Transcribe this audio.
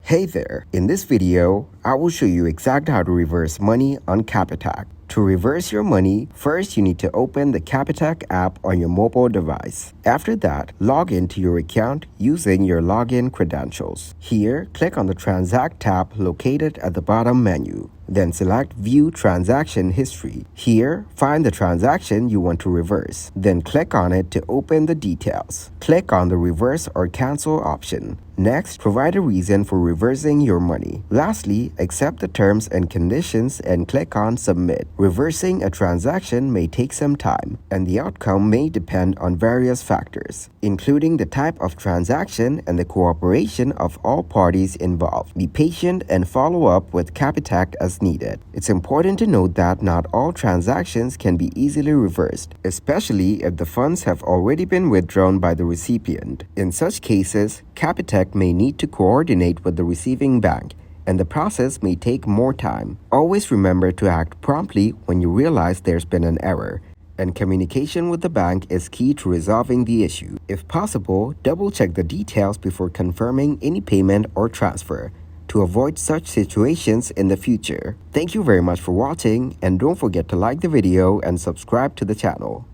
Hey there, in this video, I will show you exactly how to reverse money on Capitec. To reverse your money, first you need to open the Capitec app on your mobile device. After that, log into your account using your login credentials. Here, click on the Transact tab located at the bottom menu. Then select View Transaction History. Here, find the transaction you want to reverse. Then click on it to open the details. Click on the Reverse or Cancel option. Next, provide a reason for reversing your money. Lastly, accept the terms and conditions and click on Submit. Reversing a transaction may take some time, and the outcome may depend on various factors, including the type of transaction and the cooperation of all parties involved. Be patient and follow up with Capitec as needed. It's important to note that not all transactions can be easily reversed, especially if the funds have already been withdrawn by the recipient. In such cases, Capitec may need to coordinate with the receiving bank, and the process may take more time. Always remember to act promptly when you realize there's been an error, and communication with the bank is key to resolving the issue. If possible, double-check the details before confirming any payment or transfer to avoid such situations in the future. Thank you very much for watching, and don't forget to like the video and subscribe to the channel.